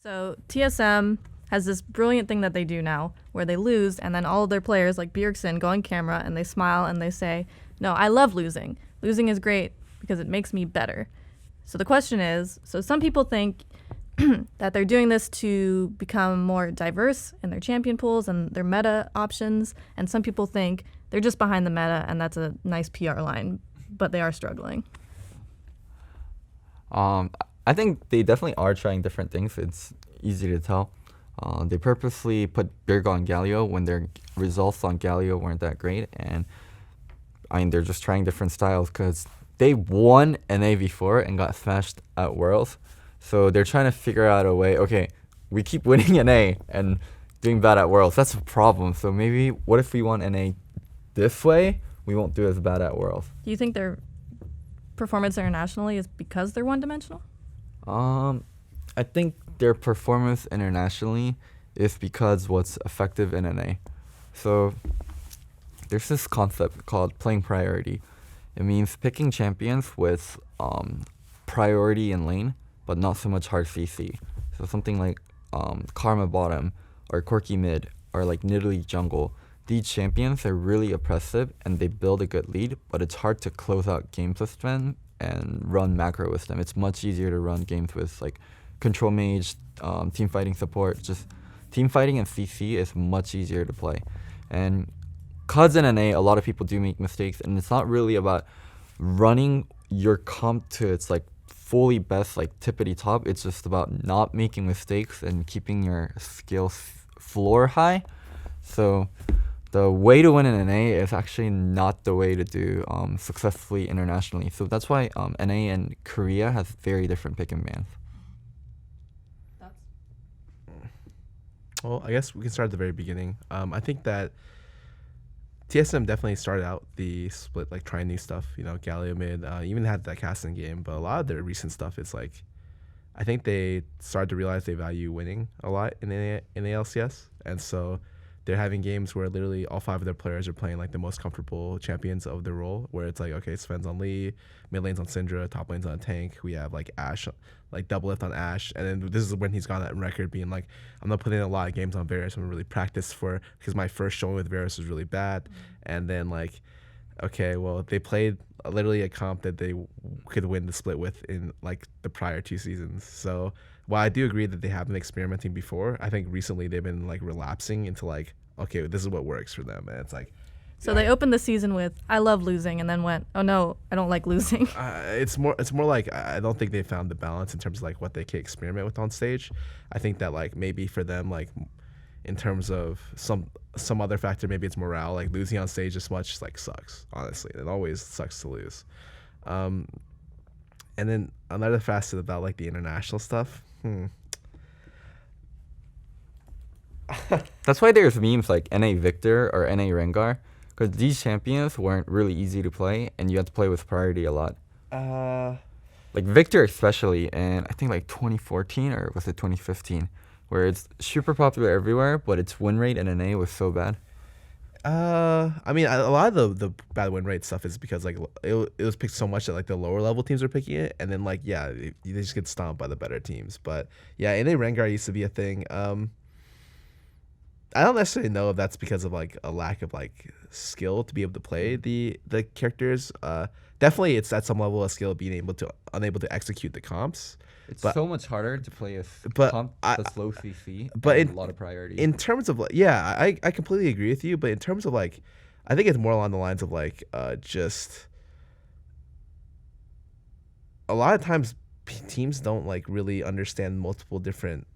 So TSM has this brilliant thing that they do now where they lose and then all of their players like Bjergsen go on camera and they smile and they say, no, I love losing. Losing is great because it makes me better. So the question is, so some people think that they're doing this to become more diverse in their champion pools and their meta options. And some people think they're just behind the meta and that's a nice PR line, but they are struggling. I think they definitely are trying different things. It's easy to tell. They purposely put Bjerg on Galio when their results on Galio weren't that great. And I mean, they're just trying different styles because they won NA before and got smashed at Worlds. So they're trying to figure out a way, okay, we keep winning NA and doing bad at Worlds. That's a problem. So maybe what if we won NA this way? We won't do as bad at Worlds. Do you think their performance internationally is because they're one-dimensional? I think their performance internationally is because what's effective in NA. So there's this concept called playing priority. It means picking champions with priority in lane, but not so much hard CC. So something like Karma bottom or Corki mid or like Nidalee jungle. These champions are really oppressive and they build a good lead, but it's hard to close out games with them and run macro with them. It's much easier to run games with like control mage, team fighting support. Just team fighting and CC is much easier to play. And cause in NA, a lot of people do make mistakes, and it's not really about running your comp to its like fully best, like tippity top. It's just about not making mistakes and keeping your skill floor high. So the way to win in NA is actually not the way to do successfully internationally. So that's why NA and Korea has very different pick and bans. Well, I guess we can start at the very beginning. I think that TSM definitely started out the split like trying new stuff. You know, Galio mid, even had that casting game, but a lot of their recent stuff is like, I think they started to realize they value winning a lot in ALCS, and so they're having games where literally all 5 of their players are playing like the most comfortable champions of their role, where it's like, okay, Sven's on Lee, mid lane's on Syndra, top lane's on Tank. We have like Ashe, like double lift on Ashe. And then this is when he's gone that record being like, I'm not putting a lot of games on Varus. I'm gonna really practice for, because my first showing with Varus was really bad. And then like, okay, well, they played literally a comp that they could win the split with in like the prior 2 seasons. So while I do agree that they have been experimenting before, I think recently they've been like relapsing into like, okay, this is what works for them. And it's like, so they opened the season with, I love losing, and then went, oh no, I don't like losing. It's more like, I don't think they found the balance in terms of like what they can experiment with on stage. I think that like maybe for them, like in terms of some other factor, maybe it's morale, like losing on stage this much like sucks, honestly. It always sucks to lose. And then another facet about like the international stuff. That's why there's memes like NA Victor or NA Rengar, because these champions weren't really easy to play and you had to play with priority a lot. Like Victor especially, and I think like 2014 or was it 2015, where it's super popular everywhere, but its win rate in NA was so bad. I mean, a lot of the bad win rate stuff is because like it was picked so much that like the lower level teams are picking it, and then like they just get stomped by the better teams. But yeah, NA Rengar used to be a thing. I don't necessarily know if that's because of like a lack of like skill to be able to play the characters. Definitely, it's at some level of skill being unable to execute the comps. It's so much harder to play a comp that's low CC, but a lot of priority. In terms of like, yeah, I completely agree with you. But in terms of like, I think it's more along the lines of like just a lot of times teams don't like really understand multiple different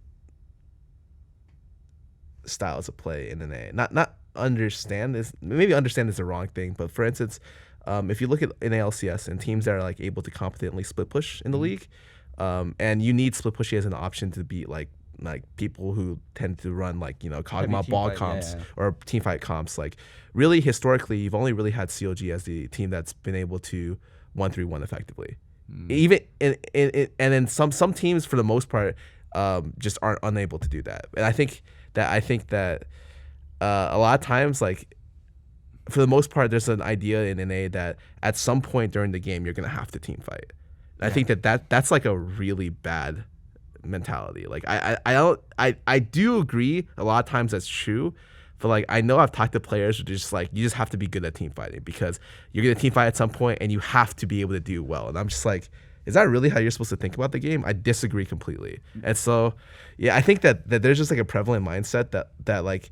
styles of play in NA. Not understand this. Maybe understand is the wrong thing. But for instance, if you look at NALCS and teams that are like able to competently split push in the league. And you need split pushy as an option to beat like people who tend to run like, you know, Kog'Maw ball comps or team fight comps. Like really historically, you've only really had COG as the team that's been able to 1-3-1 effectively. Even and then some teams for the most part just aren't unable to do that. And I think that a lot of times, like for the most part, there's an idea in NA that at some point during the game you're gonna have to team fight. I think that's like a really bad mentality. Like I do agree a lot of times that's true. But like I know I've talked to players who just like you just have to be good at team fighting because you're gonna team fight at some point and you have to be able to do well. And I'm just like, is that really how you're supposed to think about the game? I disagree completely. And so yeah, I think that there's just like a prevalent mindset that like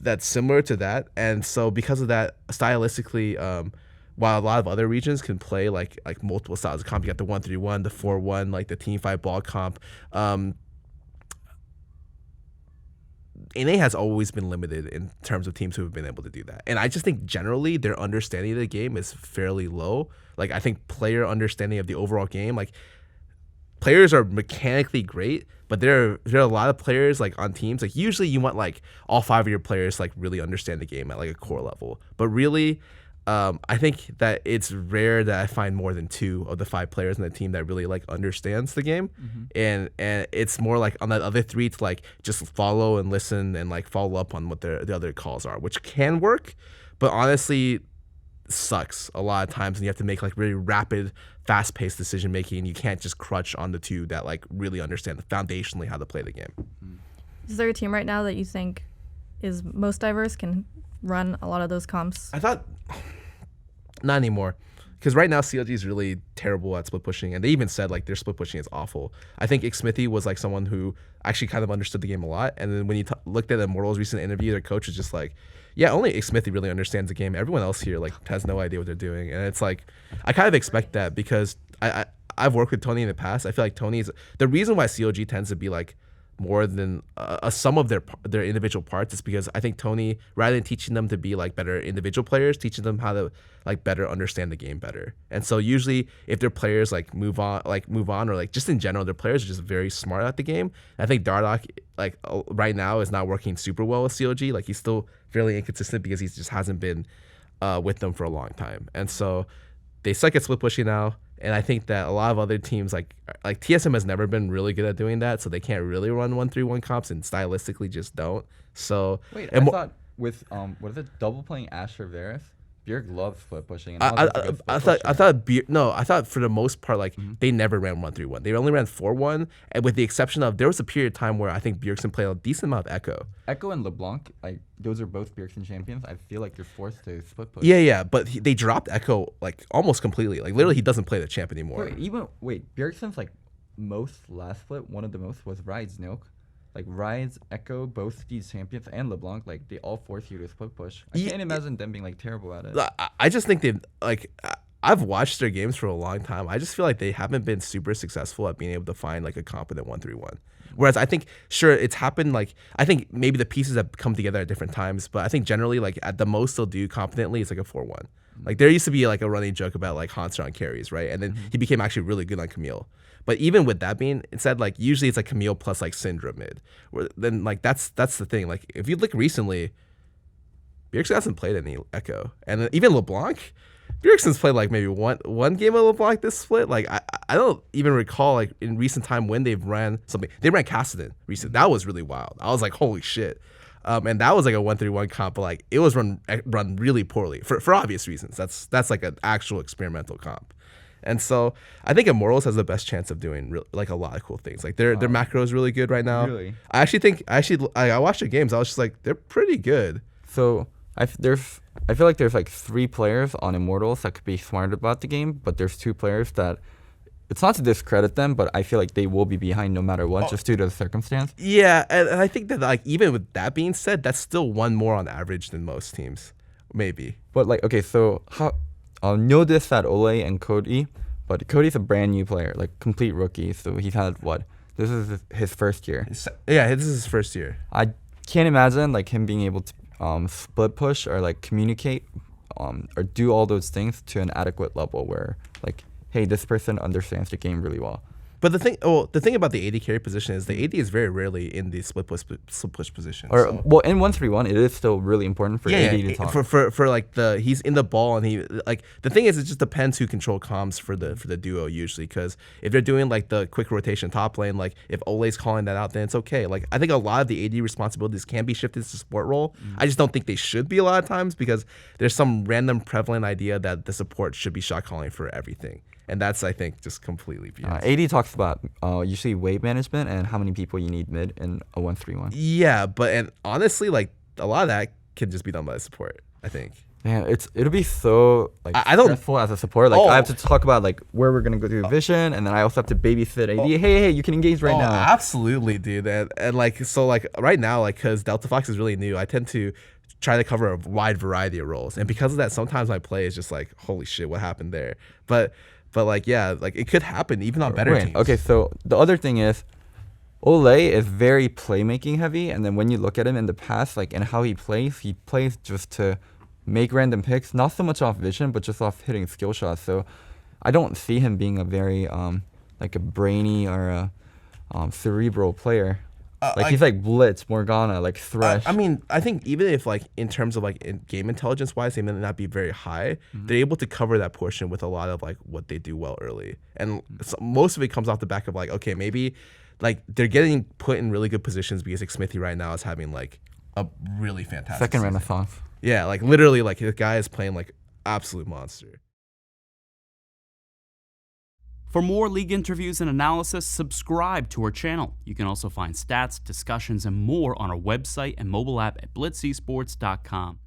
that's similar to that. And so because of that, stylistically, while a lot of other regions can play like multiple styles of comp, you got the 1-3-1, the 4-1, like the team fight ball comp. NA has always been limited in terms of teams who have been able to do that. And I just think generally their understanding of the game is fairly low. Like I think player understanding of the overall game, like players are mechanically great, but there are a lot of players like on teams. Like usually you want like all 5 of your players to like really understand the game at like a core level. But really, I think that it's rare that I find more than 2 of the 5 players in the team that really like understands the game, and it's more like on that other 3 to like just follow and listen and like follow up on what the other calls are, which can work, but honestly sucks a lot of times, and you have to make like really rapid, fast-paced decision making. You can't just crutch on the 2 that like really understand foundationally how to play the game. Is there a team right now that you think is most diverse, can run a lot of those comps? I thought not anymore, because right now CLG is really terrible at split pushing, and they even said like their split pushing is awful. I think Xmithy was like someone who actually kind of understood the game a lot, and then when you looked at Immortal's recent interview, their coach was just like, yeah, only Xmithy really understands the game. Everyone else here like has no idea what they're doing, and it's like I kind of expect that because I've worked with Tony in the past. I feel like Tony's the reason why CLG tends to be like more than a sum of their individual parts is because I think Tony, rather than teaching them to be like better individual players, teaching them how to like better understand the game better. And so usually if their players like move on or like just in general, their players are just very smart at the game. And I think Dardoch like right now is not working super well with COG. Like he's still fairly inconsistent because he just hasn't been with them for a long time. And so they suck at split pushing now. And I think that a lot of other teams like TSM has never been really good at doing that, so they can't really run 1-3-1 comps and stylistically just don't. So wait, I thought with what is it, double playing Asher Varus, Bjerg loves split pushing. And I thought for the most part like they never ran 1-3-1. They only ran 4-1, and with the exception of there was a period of time where I think Bjergsen played a decent amount of Echo. Echo and LeBlanc, like those are both Bjergsen champions. I feel like you're forced to split push. Yeah, but they dropped Echo like almost completely. Like literally, he doesn't play the champ anymore. Bjergsen's like most last split, one of the most was Ride's Nook. Like Ride's, Echo, both these champions, and LeBlanc, like they all force you to split push. I can't imagine them being like terrible at it. I just think they've like I've watched their games for a long time. I just feel like they haven't been super successful at being able to find like a competent 1-3-1. Whereas I think sure it's happened, like I think maybe the pieces have come together at different times, but I think generally like at the most they'll do competently it's like a 4-1. Like there used to be like a running joke about like Hanser on carries, right? And then he became actually really good on Camille. But even with that being said, like usually it's like Camille plus like Syndra mid. Where then like that's the thing. Like if you look recently, Bjergsen hasn't played any Echo, and then even LeBlanc, Bjergsen's played like maybe one game of LeBlanc this split. Like I don't even recall like in recent time when they've ran something. They ran Kassadin recent. That was really wild. I was like holy shit. And that was like a 1-3-1 comp, but like it was run really poorly for obvious reasons. That's like an actual experimental comp. And so I think Immortals has the best chance of doing like a lot of cool things. Like their macro is really good right now. Really? I watched their games. I was just like, they're pretty good. So I feel like there's like 3 players on Immortals that could be smart about the game, but there's 2 players that it's not to discredit them, but I feel like they will be behind no matter what, just due to the circumstance. Yeah, and I think that like even with that being said, that's still one more on average than most teams, maybe. But like okay, so I'll know this at Ole and Cody, but Cody's a brand new player, like complete rookie. So he's had what? This is his first year. Yeah, this is his first year. I can't imagine like him being able to split push or like communicate or do all those things to an adequate level where like, hey, this person understands the game really well. But the thing about the AD carry position is the AD is very rarely in the split push position. Or well, in 1-3-1, it is still really important for AD to talk. For like he's in the ball and he like the thing is it just depends who control comms for the duo usually, because if they're doing like the quick rotation top lane, like if Ole's calling that out, then it's okay. Like I think a lot of the AD responsibilities can be shifted to support role. I just don't think they should be a lot of times because there's some random prevalent idea that the support should be shot calling for everything. and that's I think just completely beyond. AD talks about usually weight management and how many people you need mid in a 1-3-1. Yeah, and honestly, like a lot of that can just be done by the support, I think. Man, it'll be so like I don't- stressful as a support. Like I have to talk about like where we're gonna go through vision, and then I also have to babysit AD. Hey, you can engage right now. Absolutely, dude. And like so like right now, like because Delta Fox is really new, I tend to try to cover a wide variety of roles, and because of that, sometimes my play is just like, holy shit, what happened there? But like yeah, like it could happen even on better teams. Okay, so the other thing is, Ole is very playmaking heavy, and then when you look at him in the past, like and how he plays just to make random picks, not so much off vision, but just off hitting skill shots. So I don't see him being a very like a brainy or a cerebral player. He's like Blitz, Morgana, like Thresh. I mean, I think even if like in terms of like in game intelligence wise, they may not be very high. They're able to cover that portion with a lot of like what they do well early, and so most of it comes off the back of like, okay, maybe like they're getting put in really good positions because like Smithy right now is having like a really fantastic second season. renaissance. Yeah, like literally, like the guy is playing like absolute monster. For more league interviews and analysis, subscribe to our channel. You can also find stats, discussions, and more on our website and mobile app at blitzesports.com.